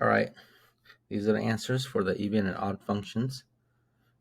All right, these are the answers for the even and odd functions.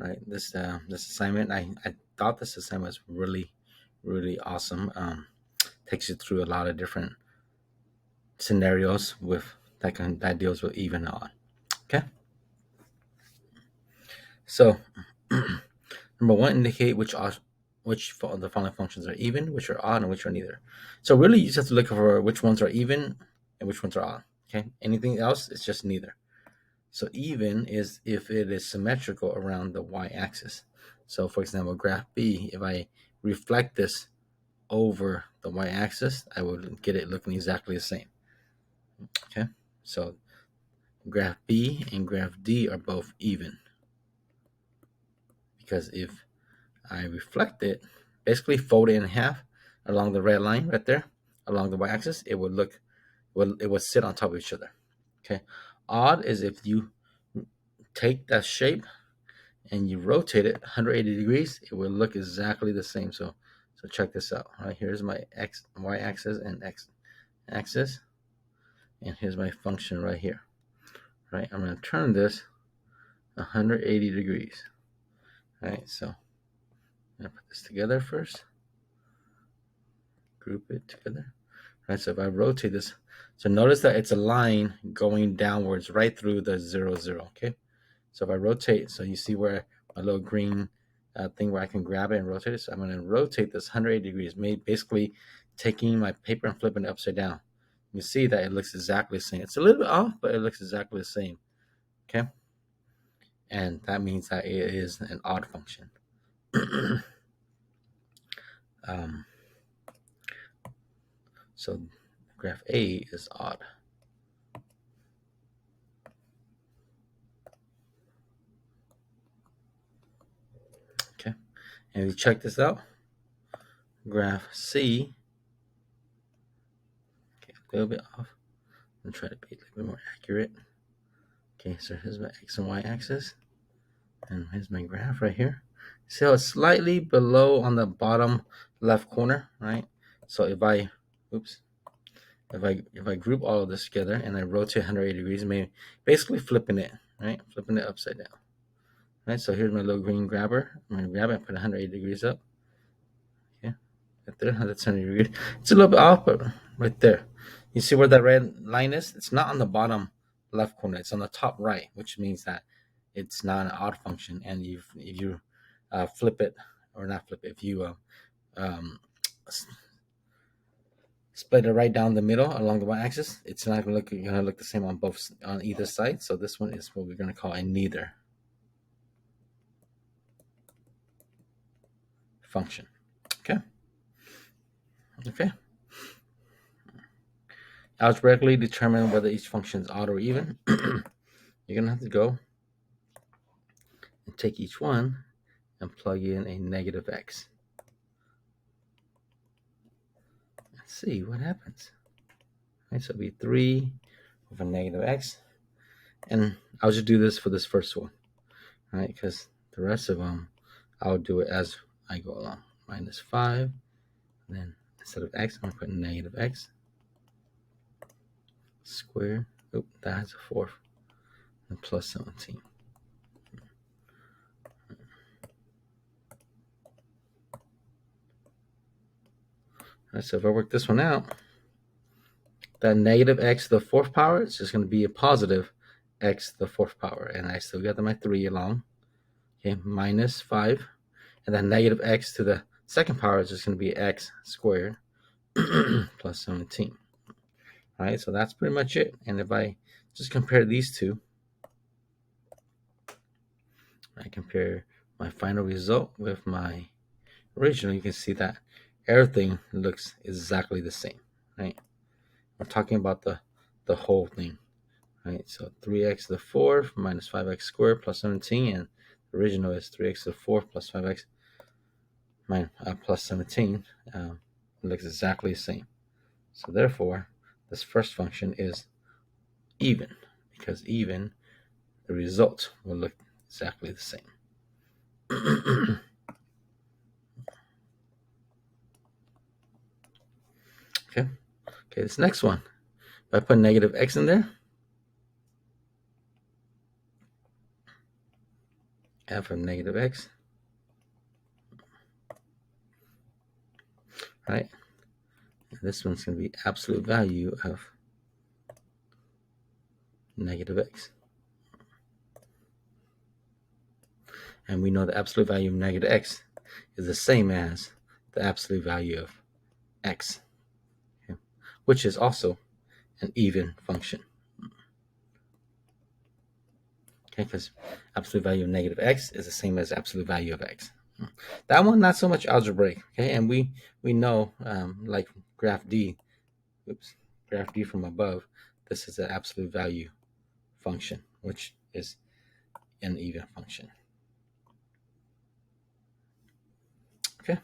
All right, this assignment, I thought this assignment was really awesome. Takes you through a lot of different scenarios with that deals with even and odd. Okay, so number one, indicate which of the following functions are even, which are odd, and which are neither. So really, you just have to look for which ones are even and which ones are odd. Okay, anything else, it's just neither. So even is if it is symmetrical around the y-axis. So for example, graph B, if I reflect this over the y-axis, I would get it looking exactly the same. Okay, so graph B and graph D are both even, because if I reflect it, basically fold it in half along the red line right there, along the y-axis, it would look, it would sit on top of each other. Okay, odd is if you take that shape and you rotate it 180 degrees, it will look exactly the same. So check this out. All right, here's my y-axis and x-axis, and here's my function right here. All right, I'm going to turn this 180 degrees. All right, so I'm going to put this together first. Group it together. All right, so if I rotate this, so notice that it's a line going downwards right through the 0, 0. Okay, so if I rotate, so you see where my little green thing where I can grab it and rotate it. So I'm going to rotate this 180 degrees, basically taking my paper and flipping it upside down. You see that it looks exactly the same. It's a little bit off, but it looks exactly the same. Okay, and that means that it is an odd function. So graph A is odd. Okay, and if you check this out, graph C, okay, a little bit off. I'm going to try to be a little bit more accurate. Okay, so here's my x and y axis, and here's my graph right here. See how it's slightly below on the bottom left corner, right? So if I group all of this together and I rotate 180 degrees, basically flipping it, right? Flipping it upside down. Right, so here's my little green grabber. I'm gonna grab it and put 180 degrees up. Okay, right there, 170 degrees. It's a little bit off, but right there. You see where that red line is? It's not on the bottom left corner. It's on the top right, which means that it's not an odd function. And if you flip it, or not flip it, if you um, split it right down the middle along the y-axis, it's not gonna look the same on either side. So this one is what we're gonna call a neither function. Okay. Algebraically determine whether each function is odd or even. You're gonna have to go and take each one and plug in a negative x. Let's see what happens. All right, so it'll be 3 with a negative x. And I'll just do this for this first one, right? Because the rest of them, I'll do it as I go along. Minus 5. And then instead of x, I'm going to put negative x squared. Oop, that has a 4. And plus 17. All right, so if I work this one out, that negative x to the 4th power is just going to be a positive x to the 4th power. And I still got my 3 along. Okay, minus 5. And then negative x to the 2nd power is just going to be x squared plus 17. All right, so that's pretty much it. And if I just compare these two, I compare my final result with my original, you can see that everything looks exactly the same, right? We're talking about the whole thing, right? So 3x to the 4th minus 5x squared plus 17, and the original is 3x to the 4th plus 5x plus 17. It looks exactly the same. So therefore, this first function is even, because even the result will look exactly the same. Okay, this next one, if I put negative x in there, f of negative x, right? And this one's going to be absolute value of negative x. And we know the absolute value of negative x is the same as the absolute value of x, okay, which is also an even function. Okay, because absolute value of negative x is the same as absolute value of x. That one, not so much algebraic. Okay, and we know, like graph D, graph D from above, this is an absolute value function, which is an even function. Okay.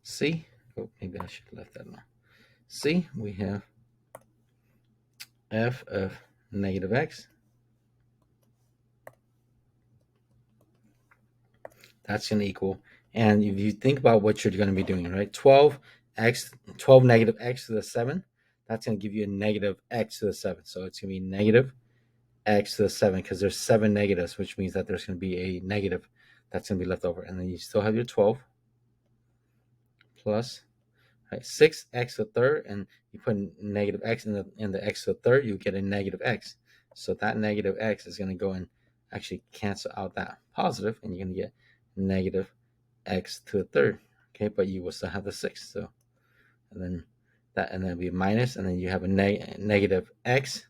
C, oh, maybe I should have left that alone. C, we have f of negative x. That's going to equal, and if you think about what you're going to be doing, right? 12 negative x to the 7, that's going to give you a negative x to the 7. So it's going to be negative x to the 7 because there's 7 negatives, which means that there's going to be a negative that's going to be left over. And then you still have your 12 plus, right, 6x to the third, and you put negative x in the x to the third, you get a negative x. So that negative x is going to go and actually cancel out that positive, and you're going to get negative x to the third. Okay, but you will still have the 6. So, and then it'll be minus, and then you have a negative x,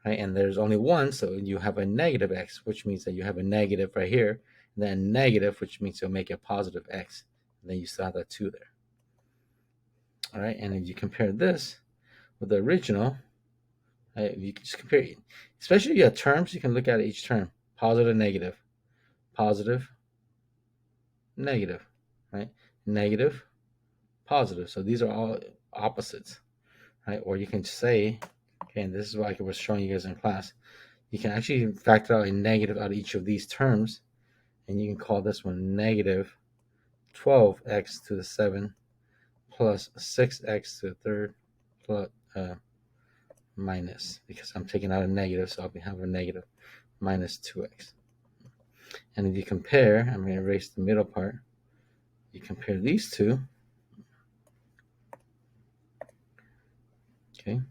right? And there's only one, so you have a negative x, which means that you have a negative right here, and then negative, which means you'll make a positive x, and then you still have that 2 there. All right, and if you compare this with the original, right, you can just compare it, especially if you have terms, you can look at each term, positive, negative, negative, right? Negative, positive. So these are all opposites, right? Or you can say, okay, and this is what I was showing you guys in class, you can actually factor out a negative out of each of these terms, and you can call this one negative 12x to the 7 plus 6x to the third plus minus, because I'm taking out a negative, so I'll have a negative minus 2x. And if you compare, I'm going to erase the middle part, you compare these two, okay,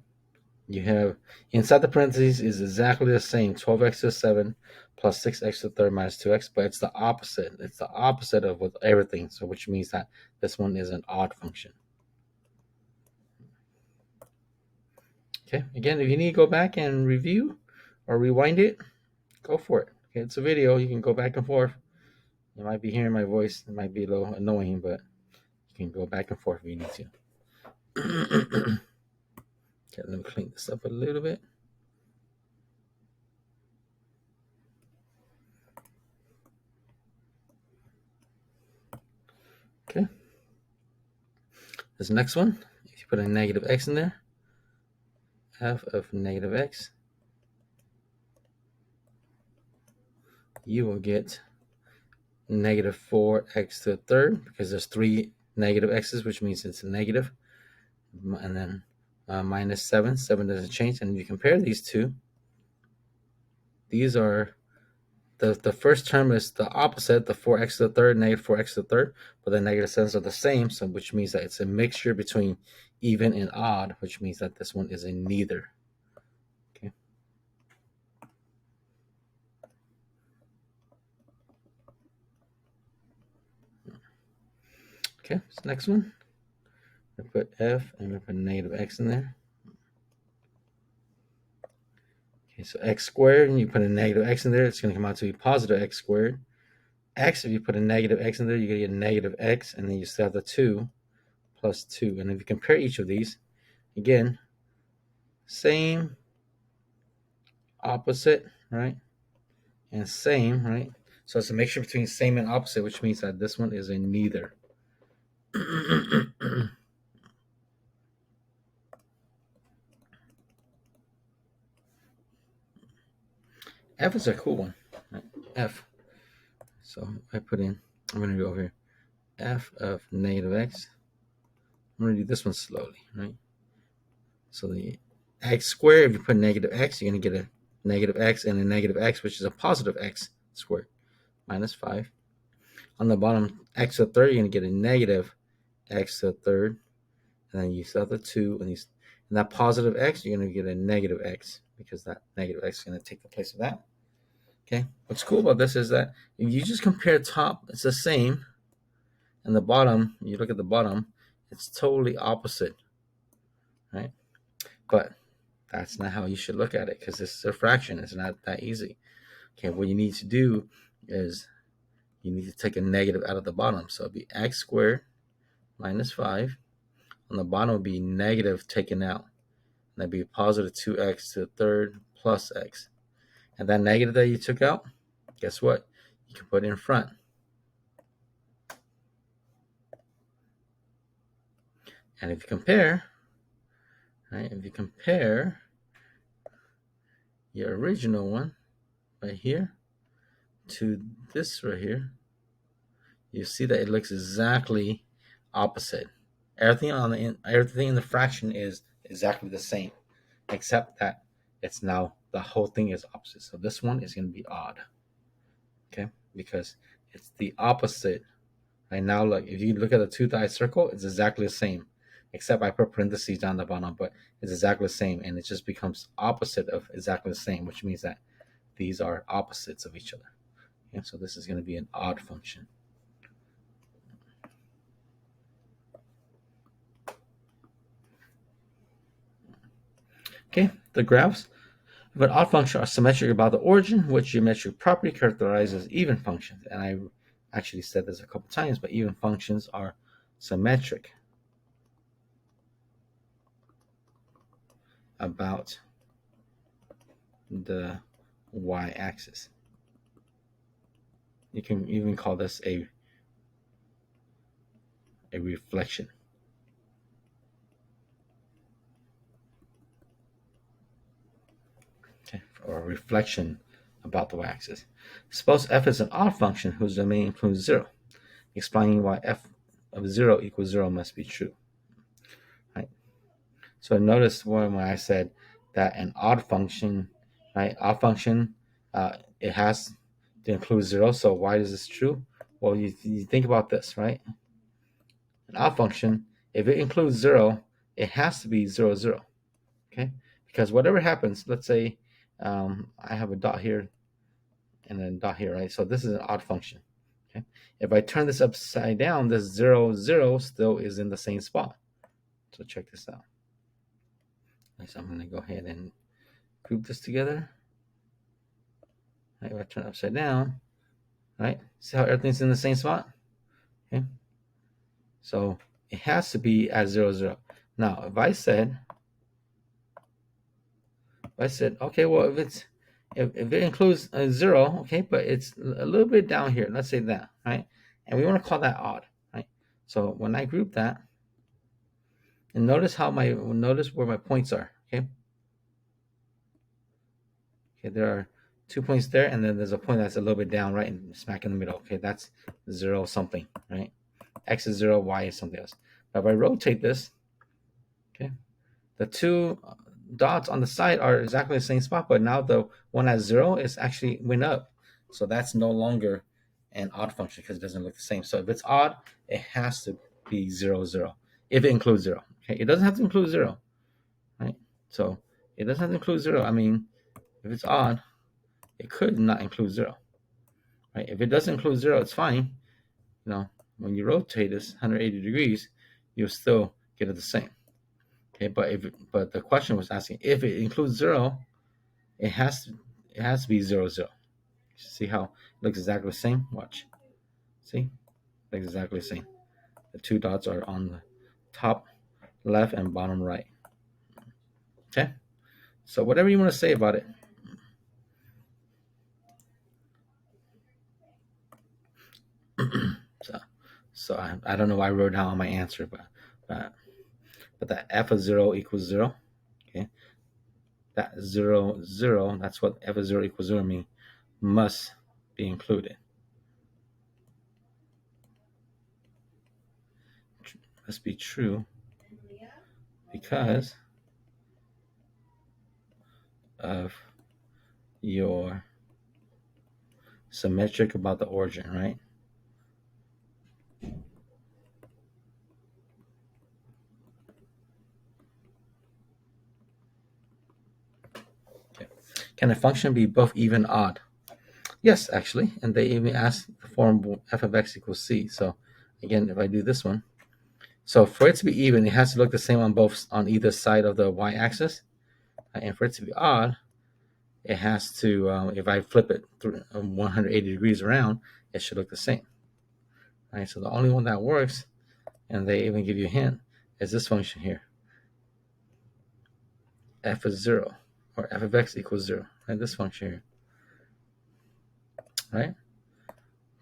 you have inside the parentheses is exactly the same, 12x to the 7 plus 6x to the third minus 2x, but it's the opposite. It's the opposite of with everything, so which means that this one is an odd function. Okay, again, if you need to go back and review or rewind it, go for it. Okay, it's a video, you can go back and forth. You might be hearing my voice, it might be a little annoying, but you can go back and forth if you need to. Okay, let me clean this up a little bit. Okay, this next one, if you put a negative x in there, f of negative x, you will get negative 4x to the third, because there's 3 negative x's, which means it's a negative, and then minus 7 doesn't change. And if you compare these two, these are the first term is the opposite, the 4x to the third, negative 4x to the third, but the negative 7s are the same, so which means that it's a mixture between even and odd, which means that this one is a neither. Okay. Okay, so next one, we put f and we put negative x in there. Okay, so x squared, and you put a negative x in there, it's going to come out to be positive x squared. X, if you put a negative x in there, you're going to get a negative x, and then you still have the 2 plus 2. And if you compare each of these, again, same, opposite, right? And same, right? So it's a mixture between same and opposite, which means that this one is a neither. F is a cool one, right? F. So I put in, I'm going to do over here, f of negative x. I'm going to do this one slowly, right? So the x squared, if you put negative x, you're going to get a negative x, and a negative x, which is a positive x squared, minus 5. On the bottom, x to the third, you're going to get a negative x to the third, and then you still have the 2, and that positive x, you're going to get a negative x, because that negative x is going to take the place of that. Okay, what's cool about this is that if you just compare top, it's the same, and the bottom, you look at the bottom, it's totally opposite, right? But that's not how you should look at it, because this is a fraction. It's not that easy. Okay, what you need to do is you need to take a negative out of the bottom. So it'll be x squared minus 5. On the bottom will be negative taken out. And that'd be positive 2x to the third plus x. And that negative that you took out, guess what? You can put it in front. And if you compare, right, if you compare your original one right here to this right here, you see that it looks exactly opposite. Everything in the fraction is exactly the same, except that it's now the whole thing is opposite. So this one is going to be odd, okay, because it's the opposite. Right now, look, if you look at the two-sided circle, it's exactly the same, except I put parentheses down the bottom, but it's exactly the same, and it just becomes opposite of exactly the same, which means that these are opposites of each other. Okay, so this is going to be an odd function. Okay, the graphs of an odd function are symmetric about the origin, which geometric property characterizes even functions. And I actually said this a couple times, but even functions are symmetric about the y-axis. You can even call this a reflection. Okay, or a reflection about the y-axis. Suppose f is an odd function whose domain includes 0. Explaining why f of 0 equals 0 must be true. Right? So notice when I said that an odd function, right? Odd function, it has to include 0. So why is this true? Well, you think about this, right? An odd function, if it includes 0, it has to be 0, 0. Okay? Because whatever happens, let's say I have a dot here and then a dot here, right? So this is an odd function. Okay? If I turn this upside down, this 0, 0 still is in the same spot. So check this out. So I'm going to go ahead and group this together. Right, if I turn it upside down, right? See how everything's in the same spot? Okay. So it has to be at 0, 0. Now, if I said, okay, well, if it includes a 0, okay, but it's a little bit down here, let's say that, right? And we want to call that odd, right? So when I group that, and notice where my points are, okay? Okay, there are 2 points there, and then there's a point that's a little bit down, right, and smack in the middle. Okay, that's 0 something, right? X is 0, Y is something else. Now if I rotate this, okay, the two dots on the side are exactly the same spot, but now the one at 0 is actually went up. So that's no longer an odd function because it doesn't look the same. So if it's odd, it has to be 0, 0, if it includes 0. Okay, it doesn't have to include 0, right? So it doesn't have to include 0. I mean, if it's odd, it could not include 0. Right? If it doesn't include 0, it's fine. You know, when you rotate this 180 degrees, you'll still get it the same. Okay, but the question was asking if it includes 0, it has to be 0, 0. See how it looks exactly the same? Watch. See? It looks exactly the same. The two dots are on the top left and bottom right. Okay? So whatever you want to say about it. So I don't know why I wrote down my answer, but that f of 0 equals 0. Okay? That 0, 0, that's what f of 0 equals 0 means, must be included. Must be true because of you're symmetric about the origin, right? Okay. Can a function be both even and odd? Yes, actually, and they even ask the form f of x equals c. So again, if I do this one, so for it to be even, it has to look the same on either side of the y-axis, and for it to be odd, it has to, if I flip it 180 degrees around, it should look the same. Right? So the only one that works, and they even give you a hint, is this function here, f of 0, or f of x equals 0. Right? This function here, right?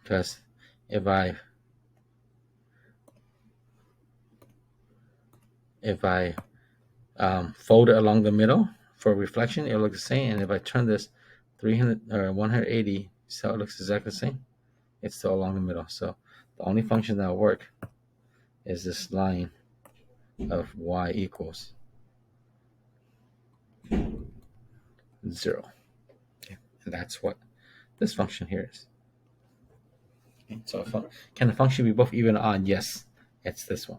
Because if I fold it along the middle for reflection, it'll look the same. And if I turn this 300 or 180, so it looks exactly the same. It's still along the middle. So the only function that will work is this line of y equals 0. Okay. And that's what this function here is. Okay. So can the function be both even and odd? Yes, it's this one.